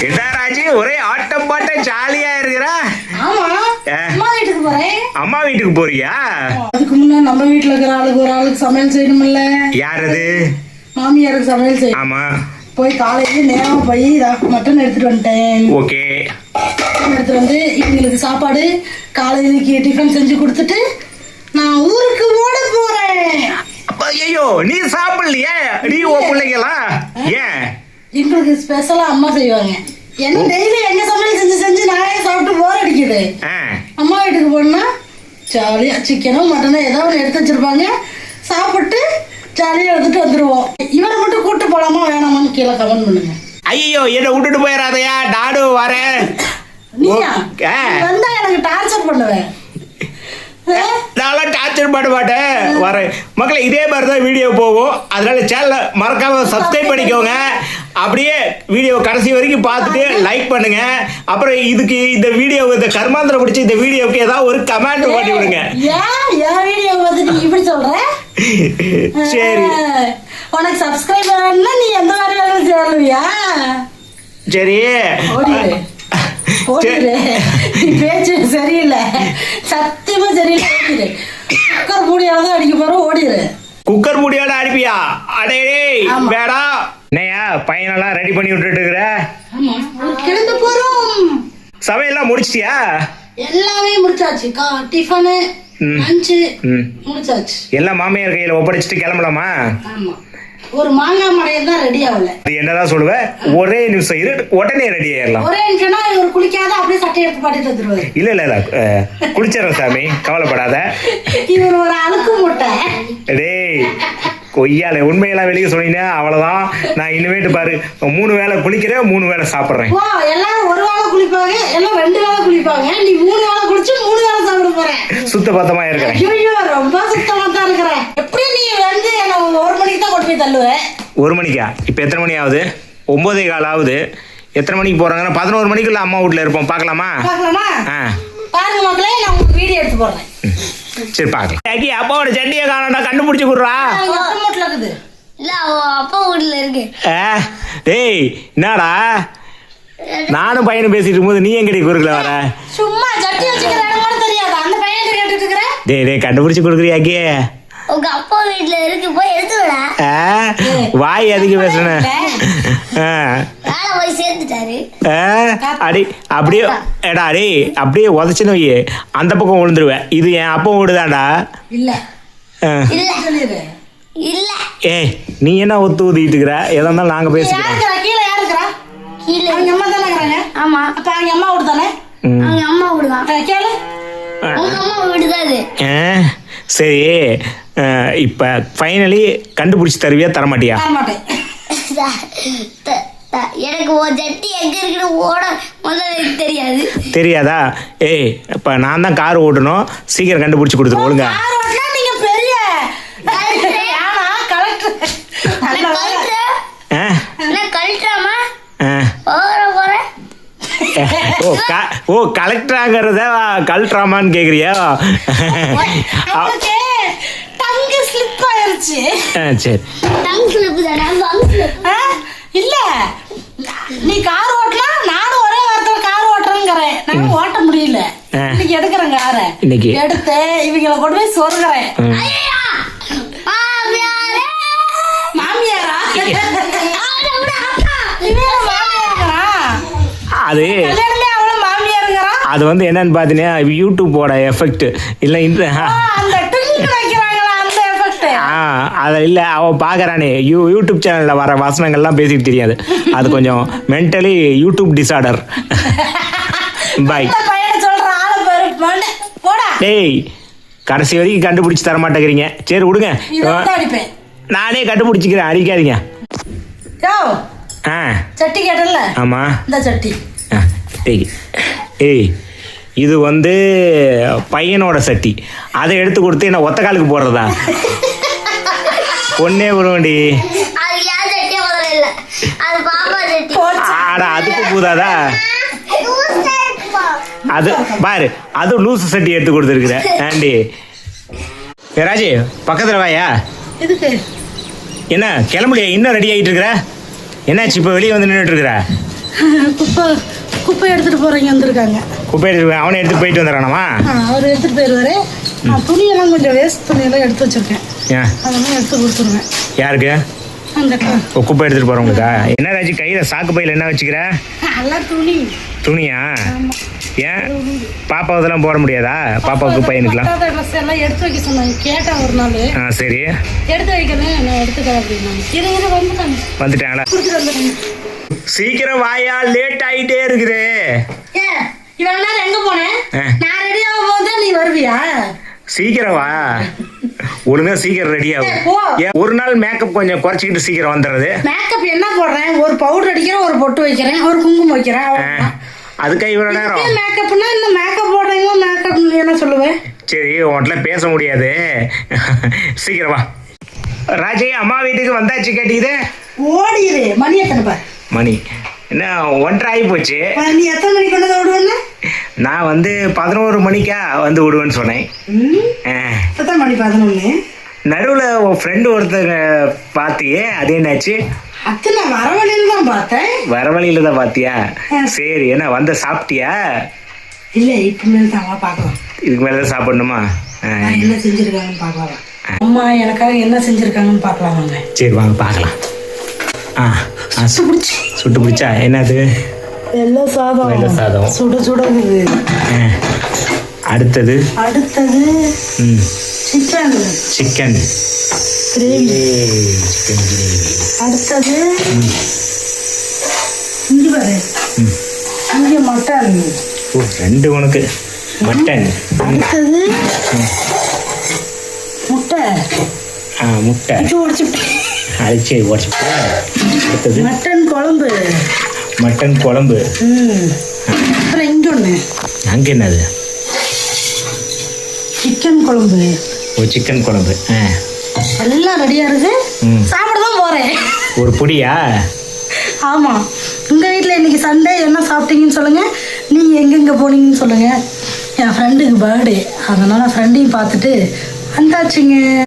என்ன ராஜி ஒரே ஆட்டம் பாட்டம் ஜாலியா இருக்கிறா? ஆமா, அம்மா வீட்டுக்கு போறேன். அம்மா வீட்டுக்கு போறியா? அதுக்கு முன்ன நம்ம வீட்டுல இருக்கிற ஆளுக்கு ஒரு ஆளுக்கு சமையல் செய்யணும்ல. யார் அது? மாமியாருக்கு சமையல் செய்யணும். ஆமா, போய் காலையில நேரமா போய் மட்டன் எடுத்துட்டு வந்துட்டேன். ஓகே. எடுத்துட்டு வந்து இவங்களுக்கு சாப்பாடு காலையிலக்கு டிஃபன் செஞ்சு கொடுத்துட்டு நான் ஊருக்கு ஓட போறேன். ஐயோ, நீ சாப்பிடலையே? நீ ஓ பிள்ளைங்களா? ஏன்? எங்களுக்கு ஸ்பெஷலா அம்மா செய்வாங்க. என்ன டெய்லி எங்க சமையல் செஞ்சு செஞ்சு நானே சாப்பிட்டு போர் அடிக்குது. அம்மா வீட்டுக்கு போனா ஜாலியா சிக்கனோ மட்டனோ ஏதோ ஒன்று எடுத்து வச்சிருப்பாங்க. சாப்பிட்டு ஜாலியா எடுத்துட்டு வந்துருவோம். இவரை மட்டும் கூட்டு போலாமா வேணாமான்னு கீழே கமெண்ட் பண்ணுங்க. ஐயோ, என்ன விட்டுட்டு போயிடாதயா, நானும் வரேன். நீயா வந்தா எனக்கு டார்ச்சர் பண்ணுவேன். நான் டார்ச்சர் பண்ண மாட்டேன், வரேன். மக்களை இதே மாதிரி தான் வீடியோ போகும். அதனால சேனலை மறக்காம சப்ஸ்கிரைப் பண்ணிக்கோங்க. அப்படியே வீடியோ கடைசி வரைக்கும் பார்த்துட்டு லைக் பண்ணுங்க. அப்புறம் இதுக்கு இந்த வீடியோ இந்த கர்மாந்திரம் பிடிச்ச இந்த வீடியோக்கு ஏதாவது ஒரு கமெண்ட் பண்ணி விடுங்க. வீடியோ பார்த்து இப்படி சொல்ற? சரி, உனக்கு சப்ஸ்கிரைப் பண்ணா நீ எந்த மாதிரி வேலை சேருவியா? சரி, பேச்சு சரியில்லை, சத்தியமா சரியில்லை. ஓடிடு, குக்கர் மூடியாவது அடிக்க போற. ஓடிடு, குக்கர் மூடியோட அடிப்பியா? அடே வேடா. என்னையா பையனெல்லாம் ரெடி பண்ணி விட்டுட்டு இருக்கிற? கிளம்பி போறோம். சமையல்லாம் முடிச்சிட்டியா? எல்லாமே முடிச்சாச்சு. டிஃபனு லஞ்சு முடிச்சாச்சு. எல்லாம் மாமியார் கையில ஒப்படைச்சிட்டு கிளம்பலாமா? ஆமா, ஒரு மாங்காய் மடையல் தான் ரெடி ஆகல. என்னதான் சொல்லுவேன், ஒரே நிமிஷம் இரு, உடனே ரெடி ஆயிடலாம். ஒரே நிமிஷம்னா இவர் குளிக்காத அப்படியே சட்டை எடுத்து பாட்டிட்டு வந்துருவாரு. இல்ல குளிச்சிடறேன் சாமி, கவலைப்படாத. இவர் ஒரு அழுக்கு மூட்டை. டேய் கொய்யால, உண்மையெல்லாம் வெளியே சொன்னீங்கன்னா அவ்வளவுதான். நான் இனிமேட்டு பாரு 3 வேளை குளிக்கிறேன், 3 வேளை சாப்பிடுறேன். எல்லாரும் ஒரு வேளை குளிப்பாங்க, எல்லாம் 2 வேளை குளிப்பாங்க. நீ 3 வேளை குளிச்சு 3 வேளை சாப்பிட போறேன். சுத்த பத்தமா இருக்கிறேன். ஐயோ, ரொம்ப சுத்தமா தான் இருக்கிறேன். எப்படி நீ வந்து என்ன 1 மணிக்கு தான் கொண்டு போய் தள்ளுவேன்? 1 மணிக்கா? இப்ப எத்தனை மணி ஆகுது? 9:15 ஆகுது. எத்தனை மணிக்கு போறாங்கன்னா 11 மணிக்குள்ள அம்மா வீட்டுல இருப்போம். பாக்கலாமா? பாருங்க மக்களே, நான் உங்களுக்கு வீடியோ எடுத்து போடுறேன். சரி பாக்கலாம். அப்பாவோட சட்டியை காணோம்டா, கண்டுபிடிச்சு கொடுறா. இல்ல, அப்பா வீட்டுல இருக்கு. டேய் என்னடா, நானும் பையனும் பேசிட்டு இருக்கும்போது நீ எங்கடி குறுக்கல வர? சும்மா சட்டி வச்சுக்கிற இடம் தெரியாது, அந்த பையன் கேட்டுட்டு இருக்கிற. டேய் கண்டுபிடிச்சு கொடுக்குறியாக்கே? உங்க அப்பா வீட்டுல இருக்கு, போய் எடுத்துடா. வாய் அதிகம் பேசுனேன். வேலை போய் சேர்த்துட்டாரு. அடி அப்படியே ஏடா, அடி அப்படியே உதச்சுன்னு வை, அந்த பக்கம் விழுந்துருவேன். இது என் அப்பா வீடுதான்டா. இல்ல இல்ல, ஏய் நீ என்ன ஒத்து ஊதிட்டு இருக்கிற? எதா இருந்தாலும் நாங்க பேசிக்கிறோம். கீழே யாரு இருக்கிறா? கீழே அவங்க அம்மா தானே இருக்கிறாங்க. ஆமா, அப்ப அவங்க அம்மா வீடு தானே. அவங்க அம்மா வீடுதான். கேளு, உங்க அம்மா வீடுதான் இது. சரி, இப்ப ஃபைனலி கண்டுபிடிச்சு தருவியா தரமாட்டியா? தரமாட்டேன். எனக்கு ஜட்டி எங்க இருக்குன்னு ஓட முதல்ல தெரியாது. தெரியாதா? ஏய் இப்ப நான் தான் கார் ஓட்டணும், சீக்கிரம் கண்டுபிடிச்சு கொடுத்துரு. ஒழுங்கா நீங்க பெரிய கலெக்டராமா? ஓ கலெக்டராங்கிறத கலெக்டராமான்னு கேக்குறியா? சரி, இல்ல நீ கார் ஓட்டலாம், நானும் ஒரே வாரத்துல கார் ஓட்டுறேங்கிறேன். நான் ஓட்ட முடியல. இன்னைக்கு எடுக்கிறேன் காரை. இன்னைக்கு எடுத்து இவங்களை கொண்டு போய் சொருகிறேன். மாமியாரா? அது அது வந்து என்னன்னு பாத்தீங்கன்னா யூடியூப்போட எஃபெக்ட் இல்ல. இந்த அது இல்லை, அவன் பார்க்குறானே யூடியூப் சேனலில் வர வசனங்கள்லாம் பேசிட்டு தெரியாது. அது கொஞ்சம் மென்டலி யூடியூப் டிஸார்டர். பாய். டேய் கடைசி வரைக்கும் கண்டுபிடிச்சி தர மாட்டேங்கிறீங்க. சரி விடுங்க, நானே கண்டுபிடிச்சிக்கிறேன், அடிக்காதீங்க. சட்டி கேட்டல? ஆமா, இந்த சட்டி. ஏய் இது வந்து பையனோட சட்டி. அதை எடுத்து கொடுத்து என்ன ஒத்த காலுக்கு போடுறதா? பொண்ணே விடுவோண்டி. அதுக்கு பூதாதா? அது பாரு, அது லூசு சட்டி எடுத்து கொடுத்துருக்குற ஆண்டி. ராஜி பக்கத்துல வாயா. என்ன கிளம்பலையா? இன்னும் ரெடி ஆகிட்டு இருக்கிற? என்னாச்சு இப்போ வெளியே வந்து நின்றுட்டு இருக்கிற? குப்பை எடுத்துட்டு போறவங்க வந்திருக்காங்க. குப்பை எடுத்து அவனை எடுத்து போயிட்டு வந்துடுறானமா? அவர் எடுத்துட்டு போயிடுவாரு. நான் துணியெல்லாம் கொஞ்சம் வேஸ்ட் துணியெல்லாம் எடுத்து வச்சிருக்கேன். ஏன் அதெல்லாம் எடுத்து கொடுத்துருவேன். யாருக்கு? அந்த குப்பை எடுத்துட்டு போறவங்களுக்கா? என்ன ராஜி கையில சாக்கு பையில என்ன வச்சுக்கிற? எல்லாம் துணி. துணியா? ஏன் பாப்பா இதெல்லாம் போட முடியாதா? பாப்பாவுக்கு பையனுக்குலாம் ட்ரெஸ் எல்லாம் எடுத்து வைக்க சொன்னாங்க. கேட்டேன் ஒரு நாள். சரி எடுத்து வைக்கணும், நான் எடுத்துக்கிறேன் அப்படின்னாங்க. வந்துட்டாங்களா? கொடுத்துட்டு வந்துட்டாங்க. சீக்கிரம் வாயா, லேட் ஆயிட்டே இருக்குது. இவ்வளவு நேரம் எங்க போனேன்? நான் ரெடியாக போதா நீ வருவியா? சீக்கிரம் வா, ஒழுங்கா சீக்கிரம் ரெடி ஆகும். ஒரு நாள் மேக்கப் கொஞ்சம் குறைச்சிக்கிட்டு சீக்கிரம் வந்துடுறது. மேக்கப் என்ன போடுறேன்? ஒரு பவுடர் அடிக்கிறேன், ஒரு பொட்டு வைக்கிறேன், ஒரு குங்குமம் வைக்கிறேன். அதுக்கா இவ்வளவு நேரம் மேக்கப்னா இந்த மேக்கப் போடுறீங்களா? மேக்கப் என்ன சொல்லுவேன்? சரி, உன்கிட்ட பேச முடியாது, சீக்கிரம் வா. ராஜி அம்மா வீட்டுக்கு வந்தாச்சு கேட்டீது. ஓடிடு. மணி எத்தனை பாரு? மணி என்ன 1:30 ஆகி போச்சு. நீ எத்தனை மணிக்கு கொண்டு வந்து விடுவேன்னு? நான் 11 மணிக்கா வந்து விடுவேன்னு சொன்னேன். எத்தனை மணி? 11. நடுவில் உன் ஃப்ரெண்டு ஒருத்தங்க பார்த்தியே, அது என்னாச்சு? அது நான் வர வழியில தான் பார்த்தேன். வர வழியில தான் பார்த்தியா? சரி, என்ன வந்து சாப்பிட்டியா? இல்ல, இப்ப மேல தான் பார்க்கலாம். இதுக்கு மேல தான் சாப்பிடணுமா? என்ன செஞ்சிருக்காங்கன்னு பார்க்கலாம். அம்மா எனக்காக என்ன செஞ்சிருக்காங்கன்னு பார்க்கலாம் வாங்க. சரி வாங்க பார்க்கலாம். சுட்டு பிடிச்சா? என்னது? வெள்ளை சாதம். வெள்ளை சாதம் சுட சுட இருக்குது. அடுத்தது சிக்கன். Chicken gravy. அடுத்தது இங்க பாரு, இங்க மட்டன். ஓ, 2 உனக்கு மட்டன். அடுத்தது முட்டை. முட்டை உடைச்சுட்டேன். அடிச்சு உடச்சுட்டு. அடுத்தது மட்டன் குழம்பு. மட்டன் குழம்பு. அப்புறம் இங்க ஒண்ணு. அங்கே என்னது? சிக்கன் குழம்பு. ஓ, சிக்கன் குழம்பு. எல்லாம் ரெடியா இருக்கு. சாப்பிட தான் போறேன். ஒரு பொடியா? ஆமா. உங்க வீட்டில் இன்னைக்கு சண்டே என்ன சாப்பிட்டீங்கன்னு சொல்லுங்க. நீங்க எங்கெங்க போனீங்கன்னு சொல்லுங்க. என் ஃப்ரெண்டுக்கு பர்த்டே, அதனால ஃப்ரெண்டையும் பார்த்துட்டு வந்தாச்சுங்க.